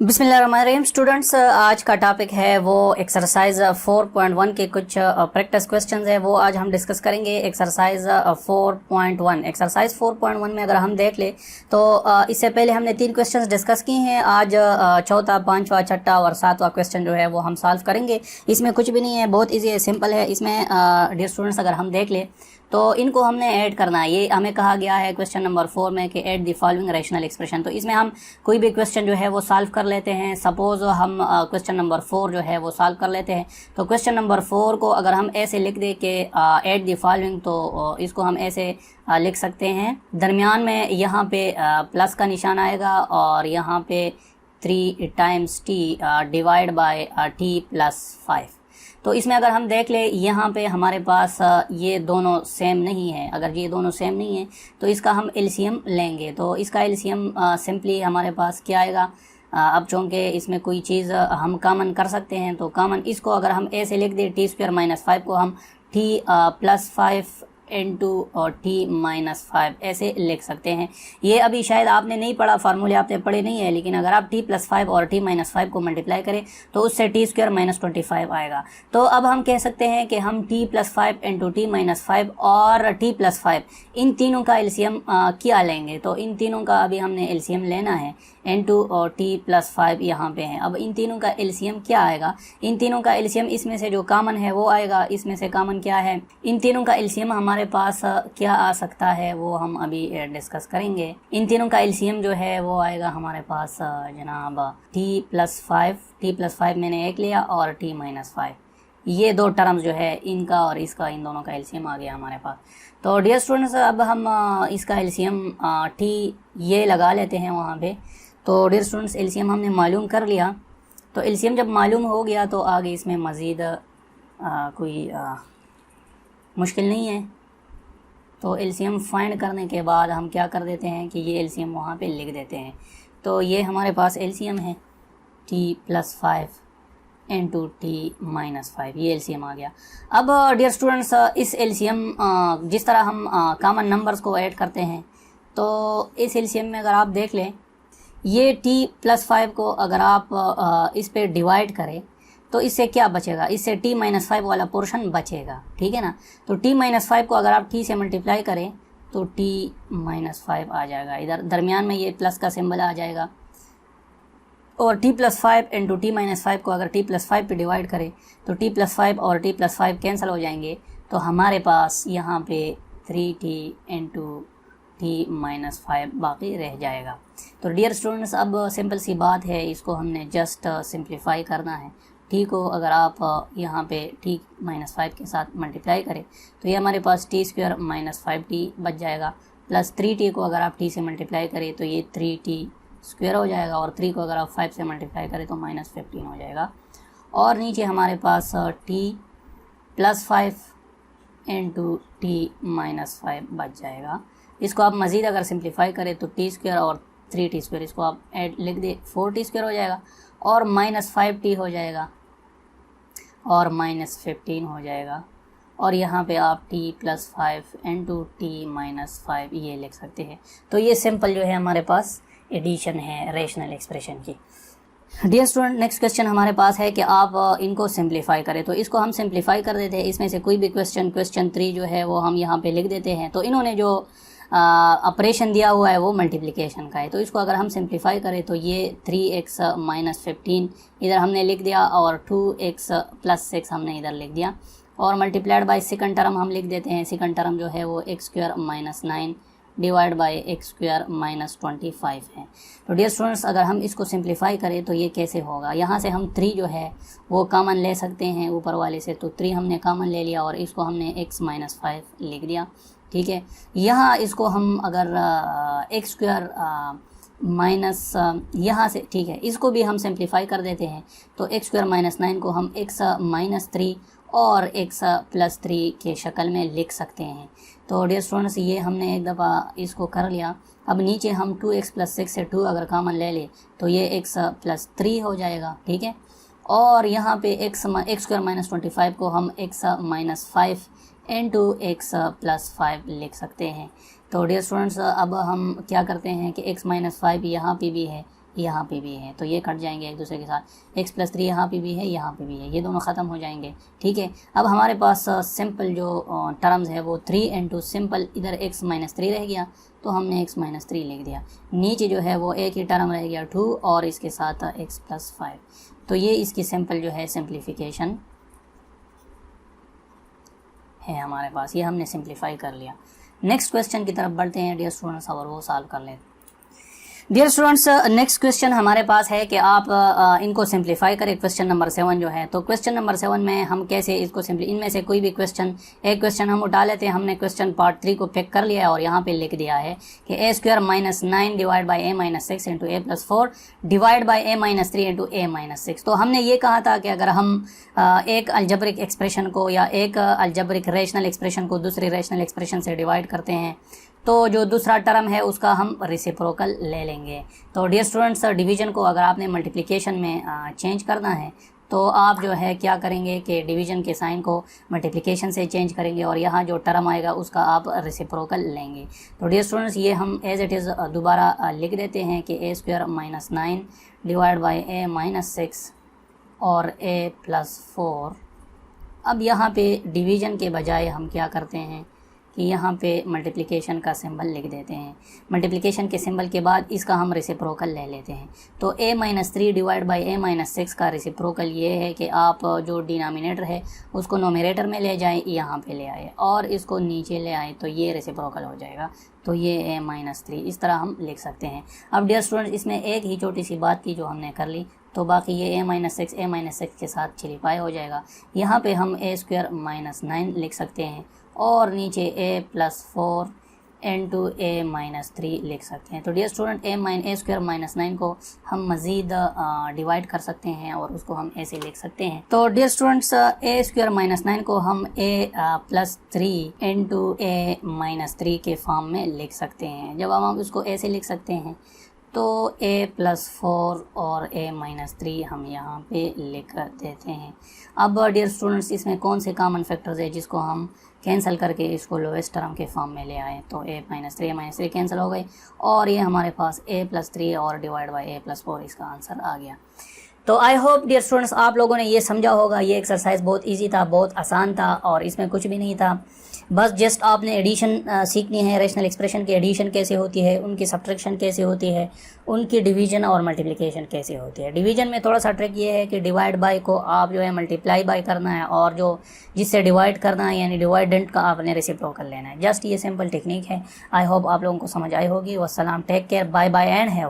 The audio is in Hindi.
बिस्मिल्लाहिर्रहमानिर्रहीम। स्टूडेंट्स, आज का टॉपिक है वो एक्सरसाइज 4.1 के कुछ प्रैक्टिस क्वेश्चंस है, वो आज हम डिस्कस करेंगे। एक्सरसाइज 4.1 एक्सरसाइज 4.1 में अगर हम देख ले तो इससे पहले हमने 3 क्वेश्चंस डिस्कस किए हैं। आज चौथा, पांचवा, छठा और सातवां क्वेश्चन जो है वो हम सॉल्व करेंगे। इसमें कुछ भी नहीं है, बहुत ईजी है, सिंपल है। इसमें डियर स्टूडेंट्स अगर हम देख ले तो इनको हमने ऐड करना है। ये हमें कहा गया है क्वेश्चन नंबर 4 में कि add the following rational expression. तो इसमें हम कोई भी क्वेश्चन जो है वो सॉल्व कर लेते हैं। सपोज हम क्वेश्चन नंबर 4 जो है वो सॉल्व कर लेते हैं। तो क्वेश्चन नंबर 4 को अगर हम ऐसे लिख दे के ऐड द फॉलोइंग, तो इसको हम ऐसे लिख सकते हैं। दरमियान में यहाँ पे प्लस का निशान आएगा और यहाँ पे 3 times T divide by T plus 5। तो इसमें अगर हम देख ले, यहाँ पे हमारे पास ये दोनों सेम नहीं है। अगर ये दोनों सेम नहीं है तो इसका हम एलसीएम लेंगे। तो इसका एलसीएम सिंपली हमारे पास क्या आएगा। अब चूँकि इसमें कोई चीज़ हम कॉमन कर सकते हैं, तो कॉमन इसको अगर हम ऐसे लिख दें, टी स्क्वायर माइनस 5 को हम टी प्लस 5 इंटू और टी माइनस 5 ऐसे लिख सकते हैं। ये अभी शायद आपने नहीं पढ़ा, फार्मूले आपने पढ़े नहीं है, लेकिन अगर आप टी प्लस 5 और टी माइनस 5 को मल्टीप्लाई करें तो उससे टी स्क्वायर माइनस 25 आएगा। तो अब हम कह सकते हैं कि हम T plus 5 into t minus 5 और टी प्लस 5 इन तीनों का एलसीएम क्या लेंगे। तो इन तीनों का अभी हमने एलसीएम लेना है। इंटू और टी प्लस 5 यहाँ पे है। अब इन तीनों का एलसीएम क्या आएगा। इन तीनों का एलसीएम इसमें से जो कॉमन है वो आएगा। इसमें से कॉमन क्या है, इन तीनों का एलसीएम हमारे पास क्या आ सकता है वो हम अभी डिस्कस करेंगे। इन तीनों का एलसीएम जो है वो आएगा हमारे पास जनाब टी प्लस 5 मैंने एक लिया और टी माइनस 5, ये दो टर्म्स जो है इनका और इसका, इन दोनों का एलसीएम आ गया हमारे पास। तो डियर स्टूडेंट्स, अब हम इसका एलसीएम टी ये लगा लेते हैं वहाँ पे। तो डियर स्टूडेंट्स, एलसीएम हमने मालूम कर लिया। तो एलसीएम जब मालूम हो गया तो आगे इसमें मज़ीद कोई मुश्किल नहीं है। तो एलसीएम फाइंड करने के बाद हम क्या कर देते हैं कि ये एलसीएम वहाँ पे लिख देते हैं। तो ये हमारे पास एलसीएम है T plus 5 into t minus 5, ये एलसीएम आ गया। अब डियर स्टूडेंट्स, इस एलसीएम जिस तरह हम कॉमन नंबर्स को ऐड करते हैं, तो इस एलसीएम में अगर आप देख लें, ये टी प्लस 5 को अगर आप इस पे डिवाइड करें तो इससे क्या बचेगा, इससे टी माइनस 5 वाला पोर्शन बचेगा, ठीक है ना। तो टी माइनस 5 को अगर आप टी से मल्टीप्लाई करें तो टी माइनस 5 आ जाएगा। इधर दरमियान में ये प्लस का सिंबल आ जाएगा। और T plus 5 into t minus 5 को अगर टी प्लस 5 पे डिवाइड करें तो टी प्लस 5 और टी प्लस 5 कैंसिल हो जाएंगे। तो हमारे पास यहाँ पे 3t इंटू टी माइनस 5 बाकी रह जाएगा। तो डियर स्टूडेंट्स, अब सिंपल सी बात है, इसको हमने जस्ट सिंप्लीफाई करना है। टी को अगर आप यहाँ पे टी माइनस 5 के साथ मल्टीप्लाई करें तो ये हमारे पास टी स्क्वायर माइनस 5t बच जाएगा। प्लस 3t को अगर आप टी से मल्टीप्लाई करें तो ये 3t स्क्वायर हो जाएगा। और 3 को अगर आप 5 से मल्टीप्लाई करें तो माइनस 15 हो जाएगा। और नीचे हमारे पास t plus 5 into t minus 5 बच जाएगा। इसको आप मज़ीद अगर सिंप्लीफाई करें तो टी स्क्वायर और 3t स्क्वायर, इसको आप ऐड लिख दे, 4t स्क्वायर हो जाएगा और माइनस 5t हो जाएगा और माइनस 15 हो जाएगा। और यहाँ पे आप t plus 5 into t minus 5 ये लिख सकते हैं। तो ये सिंपल जो है हमारे पास एडिशन है रैशनल एक्सप्रेशन की। डियर स्टूडेंट, नेक्स्ट क्वेश्चन हमारे पास है कि आप इनको सिंप्लीफाई करें। तो इसको हम सिंप्लीफाई कर देते हैं। इसमें से कोई भी क्वेश्चन 3 जो है वो हम यहाँ पे लिख देते हैं। तो इन्होंने जो ऑपरेशन दिया हुआ है वो मल्टीप्लिकेशन का है। तो इसको अगर हम सिंप्लीफाई करें तो ये 3x माइनस 15 इधर हमने लिख दिया और 2x प्लस 6 हमने इधर लिख दिया और मल्टीप्लाइड बाय सेकंड टर्म हम लिख देते हैं। सेकंड टर्म जो है वो x square minus 9 divide by x square minus 25 है। तो डियर स्टूडेंट्स, अगर हम इसको सिंप्लीफाई करें तो ये कैसे होगा। यहाँ से हम 3 जो है वो कॉमन ले सकते हैं ऊपर वाले से। तो 3 हमने कॉमन ले लिया और इसको हमने x माइनस 5 लिख दिया, ठीक है। यहाँ इसको हम अगर एक्स स्क्वायर माइनस यहाँ से, ठीक है, इसको भी हम सिंप्लीफाई कर देते हैं। तो एक्स स्क्वायर माइनस 9 को हम x माइनस 3 और x प्लस 3 के शक्ल में लिख सकते हैं। तो डियर स्टूडेंट्स, ये हमने एक दफ़ा इसको कर लिया। अब नीचे हम 2x प्लस 6 से 2 अगर कॉमन ले ले तो ये x प्लस 3 हो जाएगा, ठीक है। और यहाँ पे एक्स स्क्वायर माइनस 25 को हम x minus 5 into x plus 5 लिख सकते हैं। तो डियर स्टूडेंट्स, अब हम क्या करते हैं कि x माइनस 5 यहाँ पे भी है, यहाँ पे भी है, तो ये कट जाएंगे एक दूसरे के साथ। x + 3 यहाँ पे भी है, यहाँ पे भी है, ये दोनों ख़त्म हो जाएंगे। ठीक है, अब हमारे पास सिंपल जो टर्म्स है वो 3 × सिंपल, इधर x - 3 रह गया तो हमने x - 3 लिख दिया। नीचे जो है वो एक ही टर्म रह गया 2 और इसके साथ x + 5। तो ये इसकी सिंपल जो है सिंप्लीफिकेशन है हमारे पास, ये हमने सिंप्लीफाई कर लिया। नेक्स्ट क्वेश्चन की तरफ बढ़ते हैं डियर स्टूडेंट्स और वो सॉल्व कर लेते हैं। डियर स्टूडेंट्स, नेक्स्ट क्वेश्चन हमारे पास है कि आप इनको सिंप्लीफाई करें। क्वेश्चन नंबर 7 जो है, तो क्वेश्चन नंबर 7 में हम कैसे इसको इनमें से कोई भी एक क्वेश्चन हम उठा लेते हैं। हमने क्वेश्चन पार्ट 3 को पिक कर लिया है और यहाँ पे लिख दिया है कि a² - 9 divide by a - 6 into a + 4 divide by a - 3 into a - 6। तो हमने ये कहा था कि अगर हम एक अलजब्रिक एक्सप्रेशन को या एक अलजब्रिक रेशनल एक्सप्रेशन को दूसरी रेशनल एक्सप्रेशन से डिवाइड करते हैं तो जो दूसरा टर्म है उसका हम रेसिप्रोकल ले लेंगे। तो डियर स्टूडेंट्स, डिवीजन को अगर आपने मल्टीप्लिकेशन में चेंज करना है तो आप जो है क्या करेंगे कि डिवीजन के साइन को मल्टीप्लिकेशन से चेंज करेंगे और यहाँ जो टर्म आएगा उसका आप रेसिप्रोकल लेंगे। तो डियर स्टूडेंट्स, ये हम एज इट इज़ दोबारा लिख देते हैं कि a² - 9 डिवाइड बाई a - 6 और a + 4। अब यहाँ पे डिवीजन के बजाय हम क्या करते हैं कि यहाँ पे मल्टीप्लिकेशन का सिंबल लिख देते हैं। मल्टीप्लिकेशन के सिंबल के बाद इसका हम रेसिप्रोकल ले लेते हैं। तो a - 3 डिवाइड बाई a - 6 का रेसिप्रोकल ये है कि आप जो डिनोमिनेटर है उसको नोमिनेटर में ले जाएं, यहाँ पे ले आए और इसको नीचे ले आए तो ये रेसिप्रोकल हो जाएगा। तो ये a - 3 इस तरह हम लिख सकते हैं। अब डियर स्टूडेंट्स, इसमें एक ही छोटी सी बात थी जो हमने कर ली, तो बाकी ये a - 6 के साथ सिंप्लीफाई हो जाएगा। यहाँ पे हम a² - 9 लिख सकते हैं और नीचे a + 4 इंटू a - 3 लिख सकते हैं। तो डियर स्टूडेंट, a² - 9 को हम मज़ीद डिवाइड कर सकते हैं और उसको हम ऐसे लिख सकते हैं। तो डियर स्टूडेंट्स, a² - 9 को हम a + 3 इंटू a - 3 के फॉर्म में लिख सकते हैं। जब हम उसको ऐसे लिख सकते हैं तो a + 4 और a - 3 हम यहाँ पे लिख देते हैं। अब डियर स्टूडेंट्स, इसमें कौन से कॉमन फैक्टर्स है जिसको हम कैंसिल करके इसको लोएस्ट टर्म के फॉर्म में ले आए। तो a - 3 कैंसिल हो गई और ये हमारे पास a + 3 और डिवाइड बाई a + 4 इसका आंसर आ गया। तो आई होप डियर स्टूडेंट्स आप लोगों ने ये समझा होगा। ये एक्सरसाइज बहुत इजी था, बहुत आसान था और इसमें कुछ भी नहीं था। बस जस्ट आपने एडिशन सीखनी है, रेशनल एक्सप्रेशन की एडिशन कैसे होती है, उनकी सब्ट्रैक्शन कैसे होती है, उनकी डिवीजन और मल्टीप्लिकेशन कैसे होती है। डिवीजन में थोड़ा सा ट्रिक ये है कि डिवाइड बाय को आप जो है मल्टीप्लाई बाय करना है और जो जिससे डिवाइड करना है यानी डिवाइडेंट का आपने रेसिप्रोकल लेना है। जस्ट ये सिंपल टेक्निक है। आई होप आप लोगों को समझ आई होगी। वस्सलाम, take care, bye bye and have